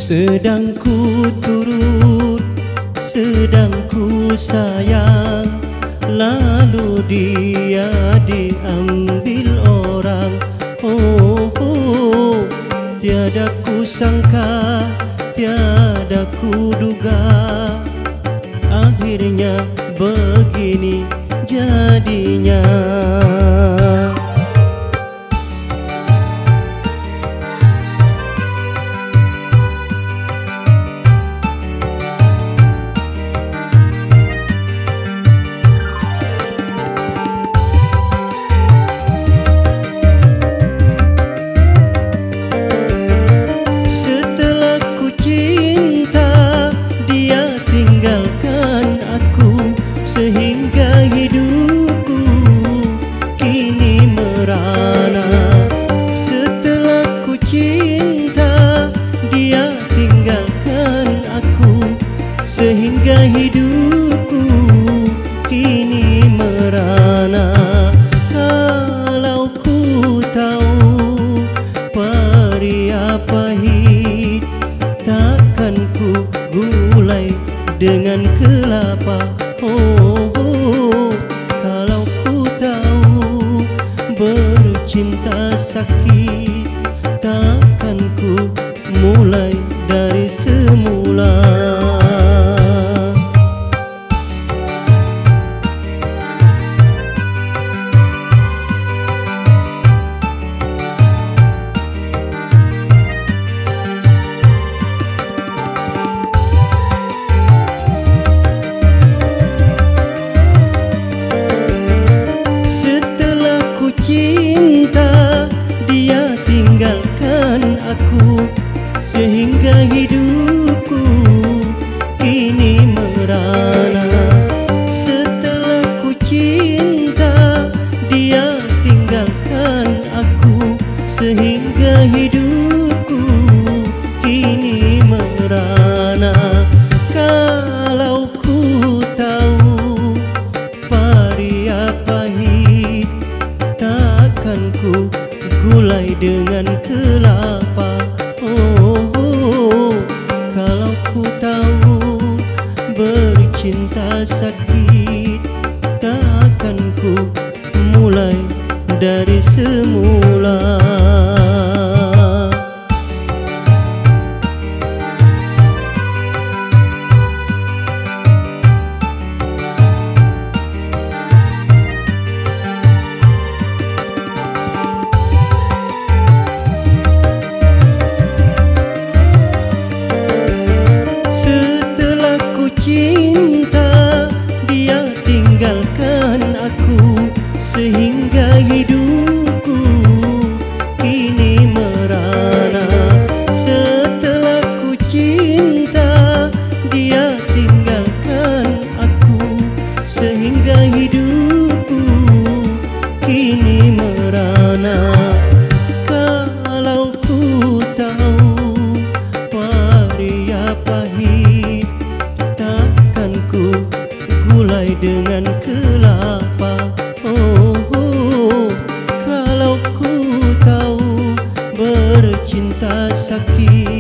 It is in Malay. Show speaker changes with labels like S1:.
S1: Sedang ku turut, sedang ku sayang, lalu dia diambil orang. Oh, oh, tiada ku sangka, tiada ku duga, akhirnya begini jadinya. Sehingga hidupku kini merana. Setelah ku cinta, dia tinggalkan aku. Sehingga hidupku kini merana. Kalau ku tahu perih pahit, takkan ku gulai dengan kelapa. Oh, oh, kalau ku tahu bercinta sakit, takkan ku mulai dari semula. Cinta, dia tinggalkan aku. Sehingga hidupku kini merana. Setelah ku cinta, dia tinggalkan aku. Sehingga hidupku kini merana. Kalau ku tahu perih pahit, takkan ku gulai dengan kelapa. Oh, oh, kalau ku tahu bercinta sakit, takkan ku mulai dari semula. Setelah ku cinta, dia tinggalkan aku. Sehingga hidupku kini merana. Setelah ku cinta, dia tinggalkan aku. Sehingga hidupku kini merana. Kalau ku tahu perih pahit, takkan ku gulai dengan kelapa. Oh, oh, kalau ku tahu bercinta sakit,